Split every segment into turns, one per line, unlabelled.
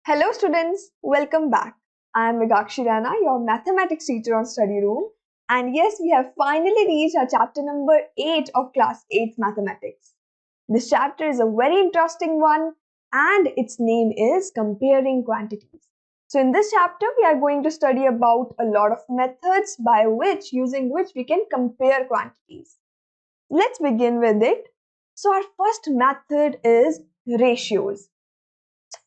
Hello students, welcome back. I am Megakshi Rana, your mathematics teacher on study room. And yes, we have finally reached our chapter number 8 of class 8 mathematics. This chapter is a very interesting one and its name is comparing quantities. So in this chapter, we are going to study about a lot of methods using which we can compare quantities. Let's begin with it. So our first method is ratios.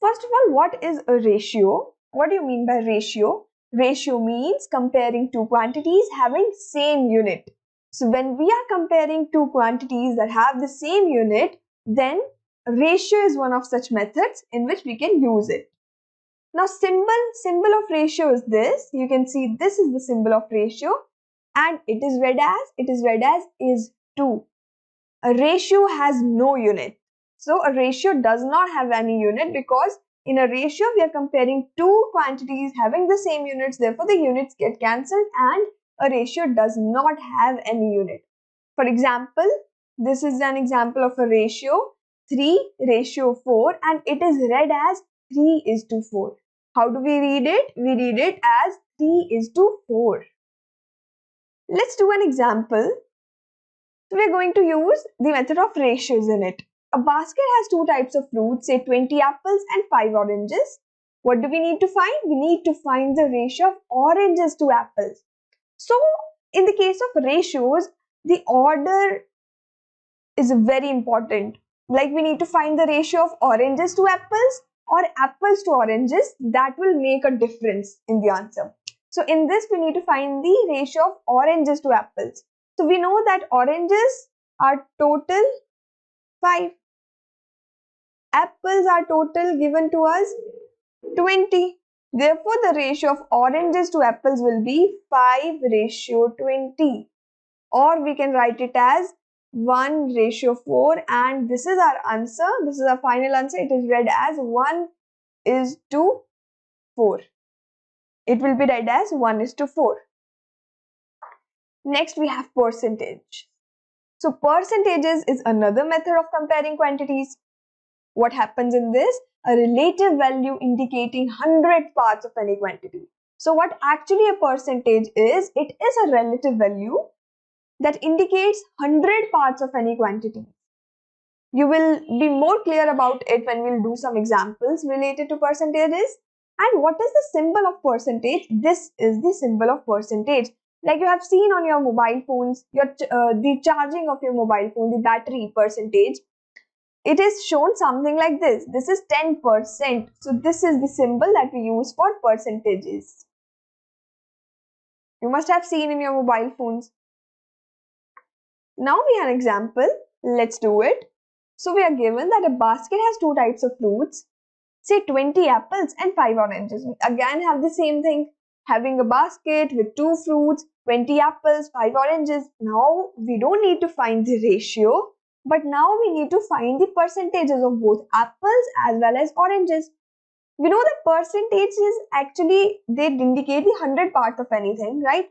First of all, what is a ratio? What do you mean by ratio? Ratio means comparing two quantities having same unit. So when we are comparing two quantities that have the same unit, then ratio is one of such methods in which we can use it. Now symbol of ratio is this. You can see this is the symbol of ratio and it is read as is 2. A ratio has no unit. So a ratio does not have any unit because in a ratio we are comparing two quantities having the same units, therefore the units get cancelled and a ratio does not have any unit. For example, this is an example of a ratio 3:4 and it is read as 3:4. How do we read it? We read it as 3:4. Let's do an example. So we're going to use the method of ratios in it. A basket has two types of fruits, say 20 apples and 5 oranges. What do we need to find? We need to find the ratio of oranges to apples. So in the case of ratios, the order is very important. Like we need to find the ratio of oranges to apples or apples to oranges. That will make a difference in the answer. So in this, we need to find the ratio of oranges to apples. So we know that oranges are total 5. Apples are total given to us 20. Therefore, the ratio of oranges to apples will be 5:20. Or we can write it as 1:4 and this is our answer. This is our final answer. It is read as 1:4. It will be read as 1:4. Next, we have percentage. So percentages is another method of comparing quantities. What happens in this? A relative value indicating 100 parts of any quantity. So what actually a percentage is? It is a relative value that indicates 100 parts of any quantity. You will be more clear about it when we'll do some examples related to percentages. And what is the symbol of percentage? This is the symbol of percentage. Like you have seen on your mobile phones, the charging of your mobile phone, the battery percentage, it is shown something like this. This is 10%. So this is the symbol that we use for percentages. You must have seen in your mobile phones. Now we have an example. Let's do it. So we are given that a basket has two types of fruits, say 20 apples and 5 oranges. We again have the same thing, having a basket with 2 fruits, 20 apples, 5 oranges. Now we don't need to find the ratio, but now we need to find the percentages of both apples as well as oranges. We know that percentages actually, they indicate the 100 parts of anything, right?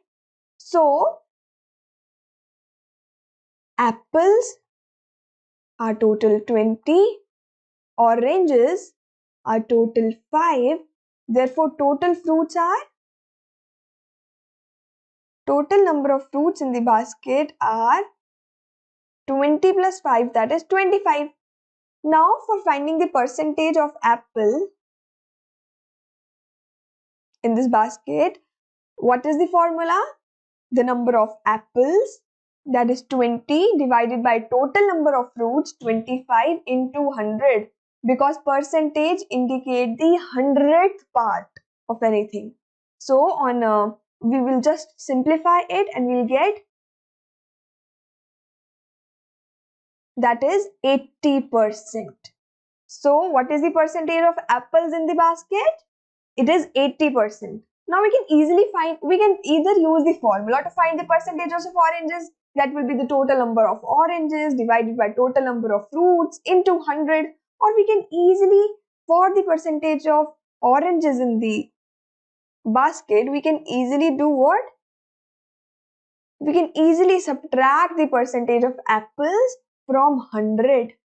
So apples are total 20, oranges are total 5, therefore total number of fruits in the basket are 20 plus 5, that is 25. Now for finding the percentage of apple in this basket, what is the formula? The number of apples, that is 20, divided by total number of fruits, 25 into 100, because percentage indicate the 100th part of anything. So we will just simplify it and we'll get that is 80%. So what is the percentage of apples in the basket? It is 80%. Now we can either use the formula to find the percentages of oranges, that will be the total number of oranges divided by total number of fruits into 100, or we can easily, for the percentage of oranges in the basket, we can easily do what? We can easily subtract the percentage of apples from 100,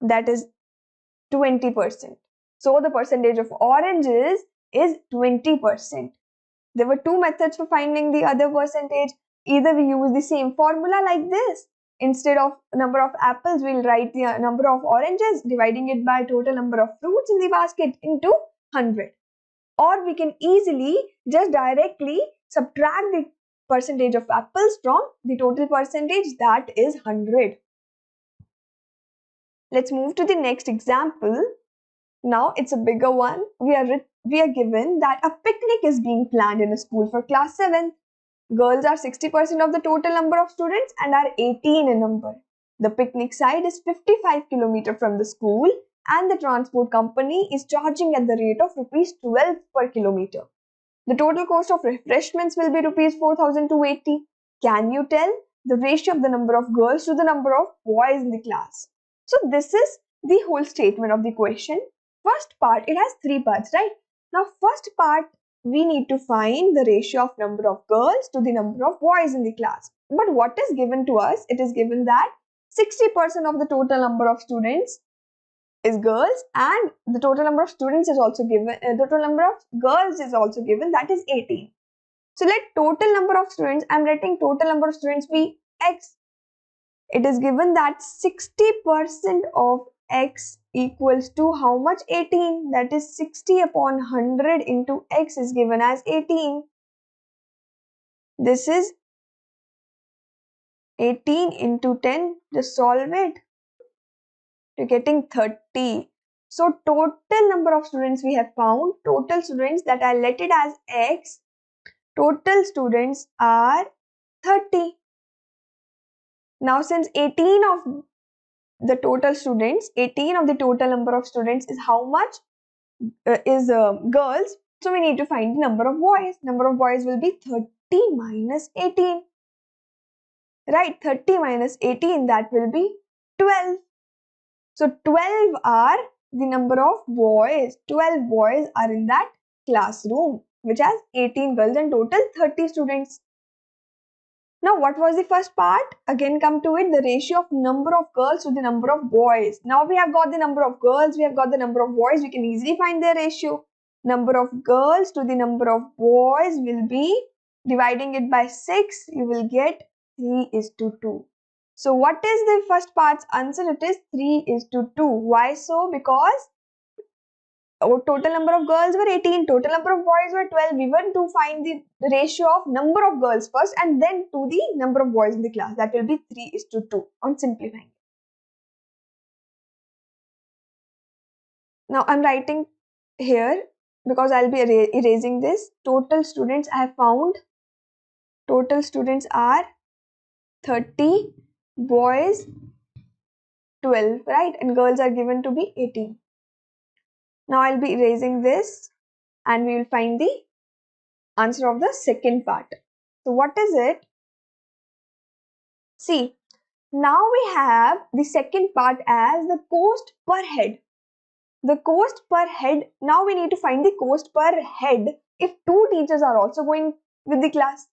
that is 20%. So the percentage of oranges is 20%. There were two methods for finding the other percentage. Either we use the same formula like this. Instead of number of apples, we'll write the number of oranges, dividing it by total number of fruits in the basket into 100. Or we can easily just directly subtract the percentage of apples from the total percentage, that is 100. Let's move to the next example. Now it's a bigger one. We are given that a picnic is being planned in a school for class 7. Girls are 60% of the total number of students and are 18 in number. The picnic site is 55 km from the school and the transport company is charging at the rate of rupees 12 per kilometer. The total cost of refreshments will be rupees 4,280. Can you tell the ratio of the number of girls to the number of boys in the class? So this is the whole statement of the question. First part, it has three parts, right? Now first part, we need to find the ratio of number of girls to the number of boys in the class. But what is given to us? It is given that 60% of the total number of students is girls and the total number of students is also given, the total number of girls is also given, that is 18. So let total number of students, I am writing total number of students be x. It is given that 60% of x equals to how much? 18. That is 60 upon 100 into x is given as 18. This is 18 into 10. Just solve it. You're getting 30. So total number of students we have found, total students, that I let it as x, total students are 30. Now since 18 of the total students, 18 of the total number of students is how much? Is girls. So we need to find the number of boys. Number of boys will be 30 minus 18. Right, 30 minus 18, that will be 12. So 12 are the number of boys. 12 boys are in that classroom, which has 18 girls and total 30 students. Now what was the first part? Again come to it, the ratio of number of girls to the number of boys. Now we have got the number of girls, we have got the number of boys, we can easily find their ratio. Number of girls to the number of boys will be, dividing it by 6, you will get 3:2. So what is the first part's answer? It is 3:2. Why so? Because our total number of girls were 18, total number of boys were 12. We want to find the ratio of number of girls first and then to the number of boys in the class. That will be 3:2 on simplifying. Now I'm writing here because I'll be erasing this. Total students I have found. Total students are 30, boys 12, right? And girls are given to be 18. Now I'll be erasing this and we will find the answer of the second part. So what is it? See, now we have the second part as the cost per head. The cost per head, now we need to find the cost per head if two teachers are also going with the class.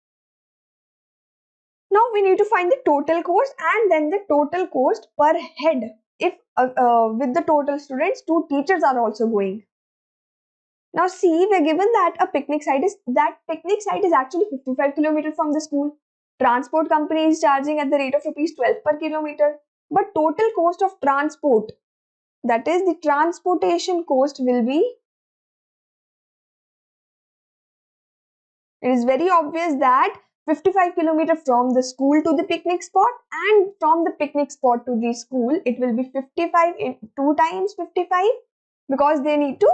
Now we need to find the total cost and then the total cost per head if with the total students two teachers are also going. Now see, we're given that a picnic site is actually 55 km from the school. Transport company is charging at the rate of rupees 12 per kilometer. But total cost of transport, that is the transportation cost, will be, it is very obvious that 55 km from the school to the picnic spot and from the picnic spot to the school, it will be 55 in 2 times 55 because they need to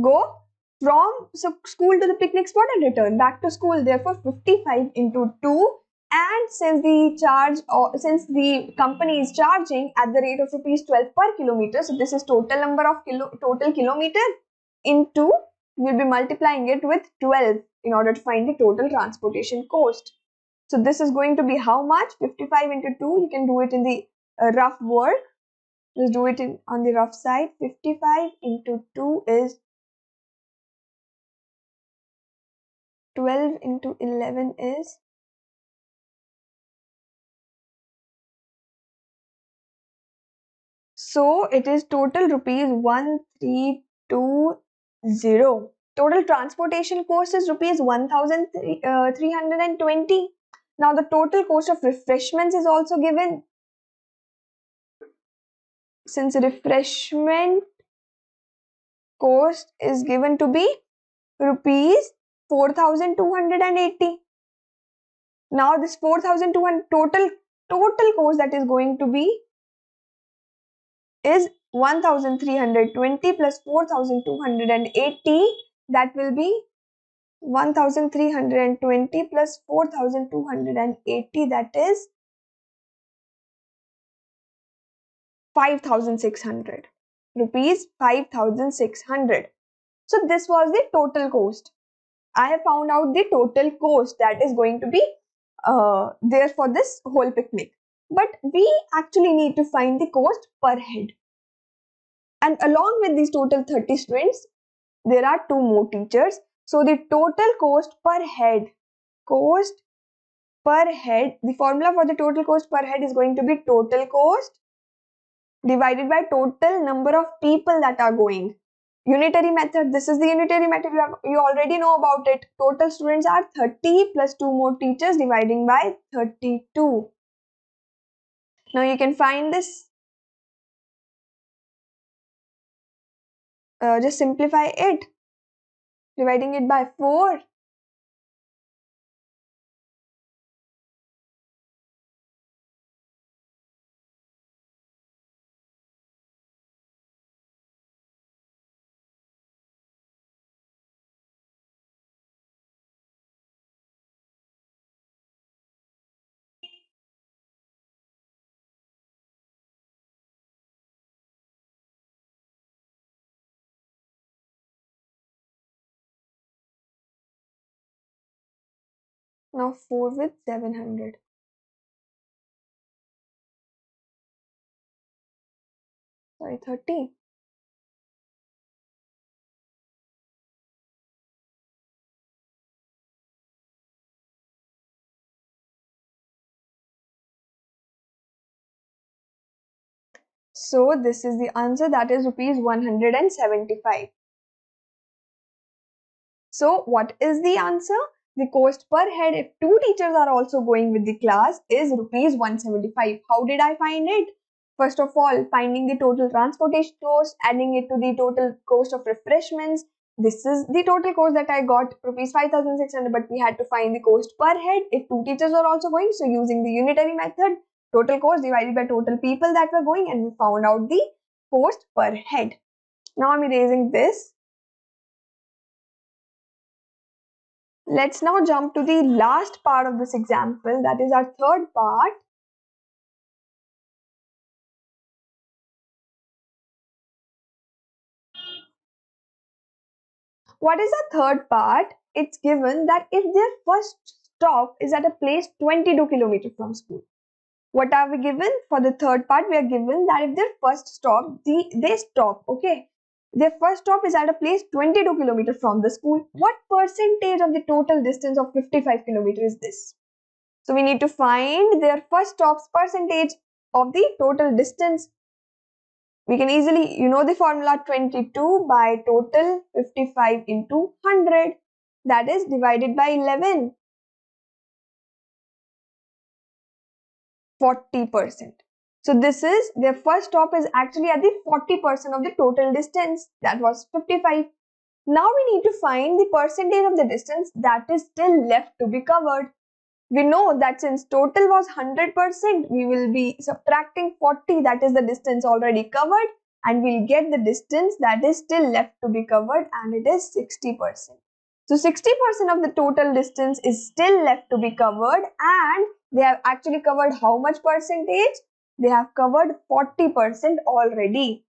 go from school to the picnic spot and return back to school. Therefore 55 into 2, and since the company is charging at the rate of rupees 12 per kilometer, so this is total number of total kilometer into, we'll be multiplying it with 12 in order to find the total transportation cost. So this is going to be how much? 55 into 2, you can do it in the rough work. Just do it on the rough side. 55 into 2 is 12 into 11 is 'So it is total rupees 1,3,2,000. 20. Total transportation cost is rupees 1,320. Now the total cost of refreshments is also given. Since refreshment cost is given to be rupees 4,280. Now this 4,200 total cost that is going to be is 1,320 plus 4,280. That will be 1,320 plus 4,280, that is 5,600 rupees. 5,600. So this was the total cost. I have found out the total cost that is going to be there for this whole picnic. But we actually need to find the cost per head. And along with these total 30 students, there are 2 more teachers. So the total cost per head, the formula for the total cost per head is going to be total cost divided by total number of people that are going. Unitary method, this is the unitary method, you already know about it. Total students are 30 plus 2 more teachers dividing by 32. Now you can find this, just simplify it, dividing it by 4. Now 4 with 700. Sorry, 30. So this is the answer, that is rupees 175. So what is the answer? The cost per head if 2 teachers are also going with the class is rupees 175. How did I find it? First of all, finding the total transportation cost, adding it to the total cost of refreshments. This is the total cost that I got, rupees 5,600, but we had to find the cost per head if 2 teachers are also going. So using the unitary method, total cost divided by total people that were going, and we found out the cost per head. Now I'm erasing this. Let's now jump to the last part of this example, that is our third part. What is the third part? It's given that if their first stop is at a place 22 kilometers from school. What are we given? For the third part, we are given that if their first stop, they stop, okay? Their first stop is at a place 22 kilometers from the school. What percentage of the total distance of 55 kilometers is this? So we need to find their first stop's percentage of the total distance. We can easily, you know the formula, 22 by total 55 into 100. That is divided by 11. 40%. So this is, their first stop is actually at the 40% of the total distance. That was 55. Now we need to find the percentage of the distance that is still left to be covered. We know that since total was 100%, we will be subtracting 40, that is the distance already covered, and we'll get the distance that is still left to be covered, and it is 60%. So 60% of the total distance is still left to be covered, and they have actually covered how much percentage? They have covered 40% already.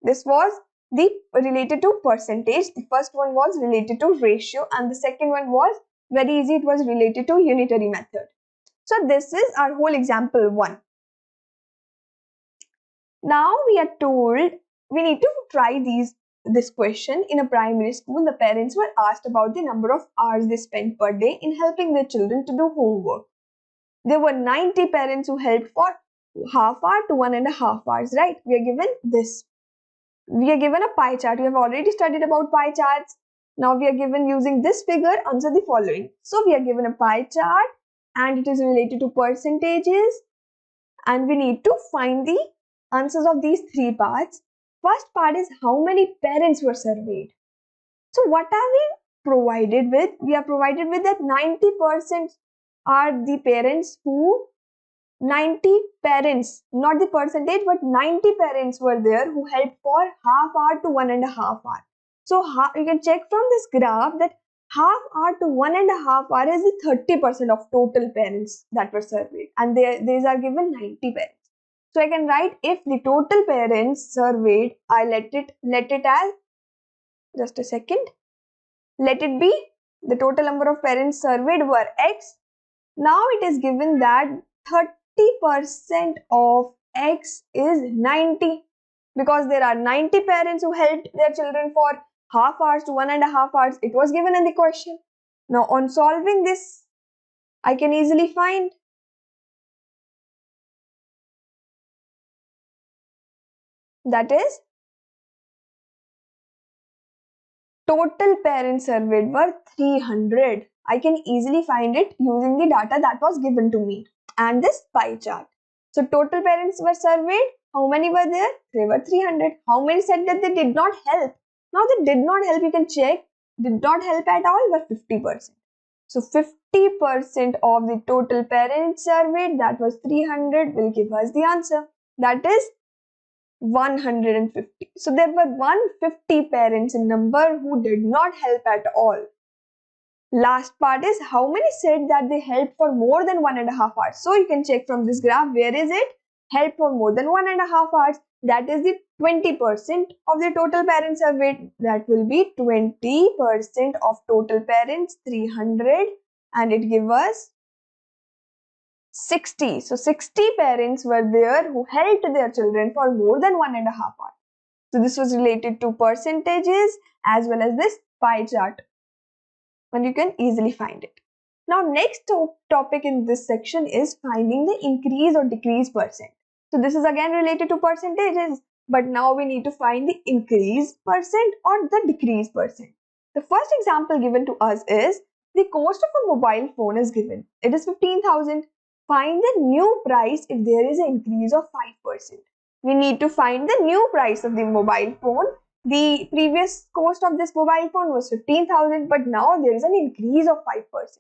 This was the related to percentage. The first one was related to ratio, and the second one was very easy, it was related to unitary method. So this is our whole example 1. Now we are told we need to try this question in a primary school. The parents were asked about the number of hours they spent per day in helping their children to do homework. There were 90 parents who helped for half hour to 1.5 hours, right? We are given this. We are given a pie chart. We have already studied about pie charts. Now we are given using this figure, answer the following. So we are given a pie chart and it is related to percentages, and we need to find the answers of these three parts. First part is how many parents were surveyed. So what are we provided with? We are provided with that 90% are the parents who 90 parents, not the percentage, but 90 parents were there who helped for half hour to 1.5 hour. So you can check from this graph that half hour to 1.5 hour is the 30% of total parents that were surveyed, and these are given 90 parents. So I can write if the total parents surveyed, I let it as, just a second, let it be the total number of parents surveyed were X. Now it is given that 30% of X is 90, because there are 90 parents who helped their children for half hours to 1.5 hours. It was given in the question. Now on solving this, I can easily find that is total parents surveyed were 300. I can easily find it using the data that was given to me and this pie chart. So total parents were surveyed. How many were there? They were 300. How many said that they did not help? Now they did not help, you can check. Did not help at all were 50%. So 50% of the total parents surveyed, that was 300, will give us the answer. That is 150. So there were 150 parents in number who did not help at all. Last part is how many said that they helped for more than 1.5 hours. So you can check from this graph, where is it? Help for more than 1.5 hours. That is the 20% of the total parents surveyed. That will be 20% of total parents, 300, and it gives us 60. So 60 parents were there who helped their children for more than 1.5 hours. So this was related to percentages as well as this pie chart, and you can easily find it. Now next topic in this section is finding the increase or decrease percent. So this is again related to percentages, but now we need to find the increase percent or the decrease percent. The first example given to us is the cost of a mobile phone is given. It is 15,000. Find the new price if there is an increase of 5%. We need to find the new price of the mobile phone. The previous cost of this mobile phone was 15,000, but now there is an increase of 5%.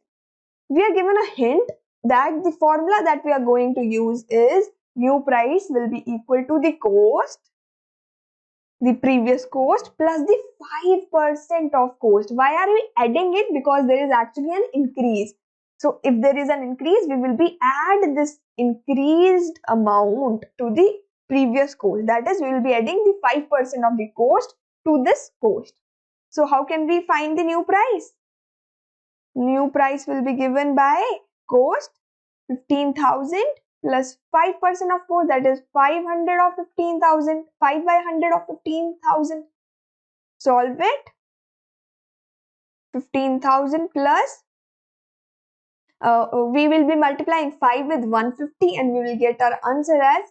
We are given a hint that the formula that we are going to use is new price will be equal to the cost, the previous cost plus the 5% of cost. Why are we adding it? Because there is actually an increase. So if there is an increase, we will be add this increased amount to the previous cost. That is, we will be adding the 5% of the cost to this cost. So how can we find the new price? New price will be given by cost 15,000 plus 5% of cost, that is 500 of 15,000, 5 by 100 of 15,000. Solve it. 15,000 plus we will be multiplying 5 with 150 and we will get our answer as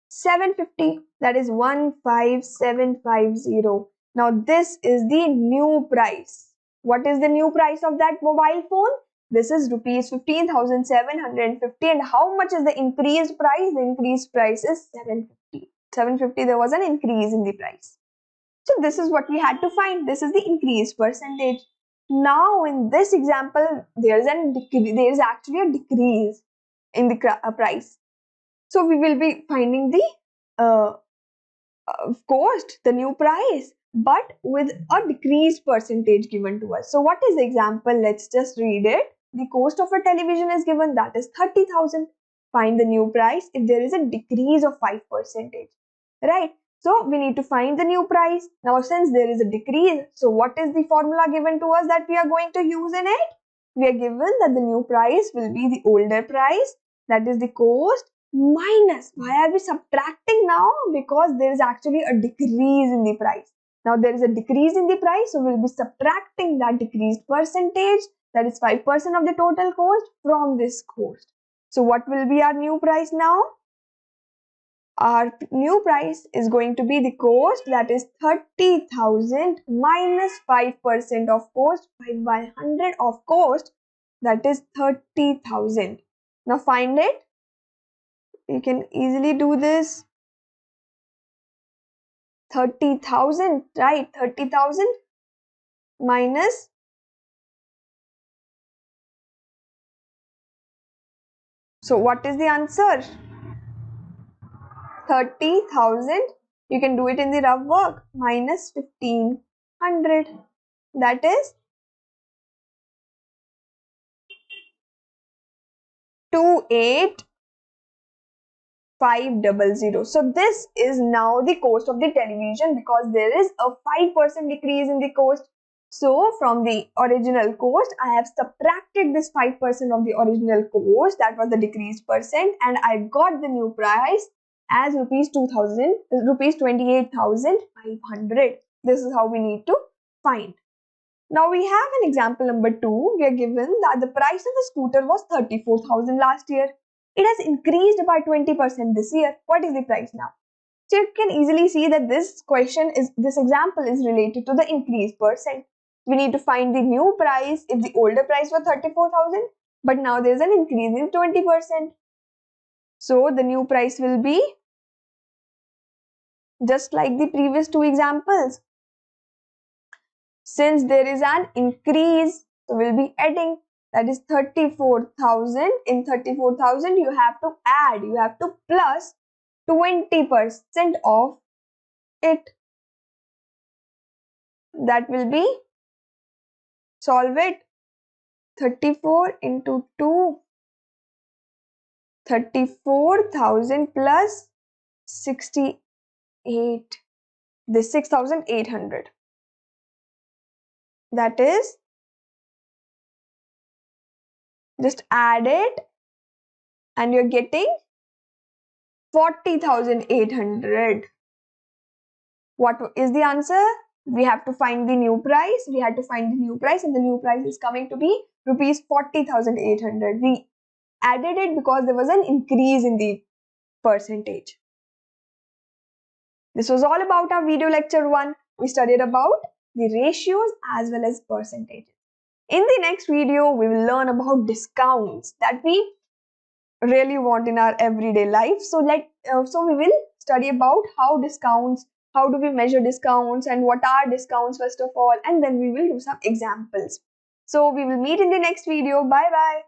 750. That is 15750. Now this is the new price. What is the new price of that mobile phone? This is rupees 15,750. And how much is the increased price? The increased price is 750. 750, there was an increase in the price. So this is what we had to find. This is the increased percentage. Now in this example, there is actually a decrease in the price. So we will be finding the cost, the new price, but with a decreased percentage given to us. So what is the example? Let's just read it. The cost of a television is given, that is 30,000. Find the new price if there is a decrease of 5%. Right? So we need to find the new price. Now since there is a decrease, so what is the formula given to us that we are going to use in it? We are given that the new price will be the older price, that is the cost, minus. Why are we subtracting now? Because there is actually a decrease in the price. Now there is a decrease in the price, so we will be subtracting that decreased percentage, that is 5% of the total cost, from this cost. So what will be our new price now? Our new price is going to be the cost, that is 30,000 minus 5% of cost, 5 by 100 of cost, that is 30,000. Now find it. You can easily do this. 30,000, right? 30,000 minus, so what is the answer? 30,000. You can do it in the rough work. Minus 1,500. That is 28,500. So this is now the cost of the television, because there is a 5% decrease in the cost. So from the original cost, I have subtracted this 5% of the original cost, that was the decreased percent, and I got the new price as rupees 28,500. This is how we need to find. Now we have an example number 2. We are given that the price of the scooter was 34,000 last year. It has increased by 20% this year. What is the price now? So you can easily see that this example is related to the increased percent. We need to find the new price if the older price was 34,000, but now there is an increase in 20%. So the new price will be just like the previous 2 examples. Since there is an increase, so we'll be adding, that is 34,000. In 34,000, you have to plus 20% of it. That will be, solve it, 34 into 2, 34,000 plus 68, this 6,800. That is, just add it and you're getting 40,800. What is the answer? We have to find the new price. We had to find the new price, and the new price is coming to be rupees 40,800. We added it because there was an increase in the percentage. This was all about our video lecture 1. We studied about the ratios as well as percentages. In the next video, we will learn about discounts that we really want in our everyday life. So we will study about how do we measure discounts and what are discounts first of all, and then we will do some examples. So we will meet in the next video. Bye bye.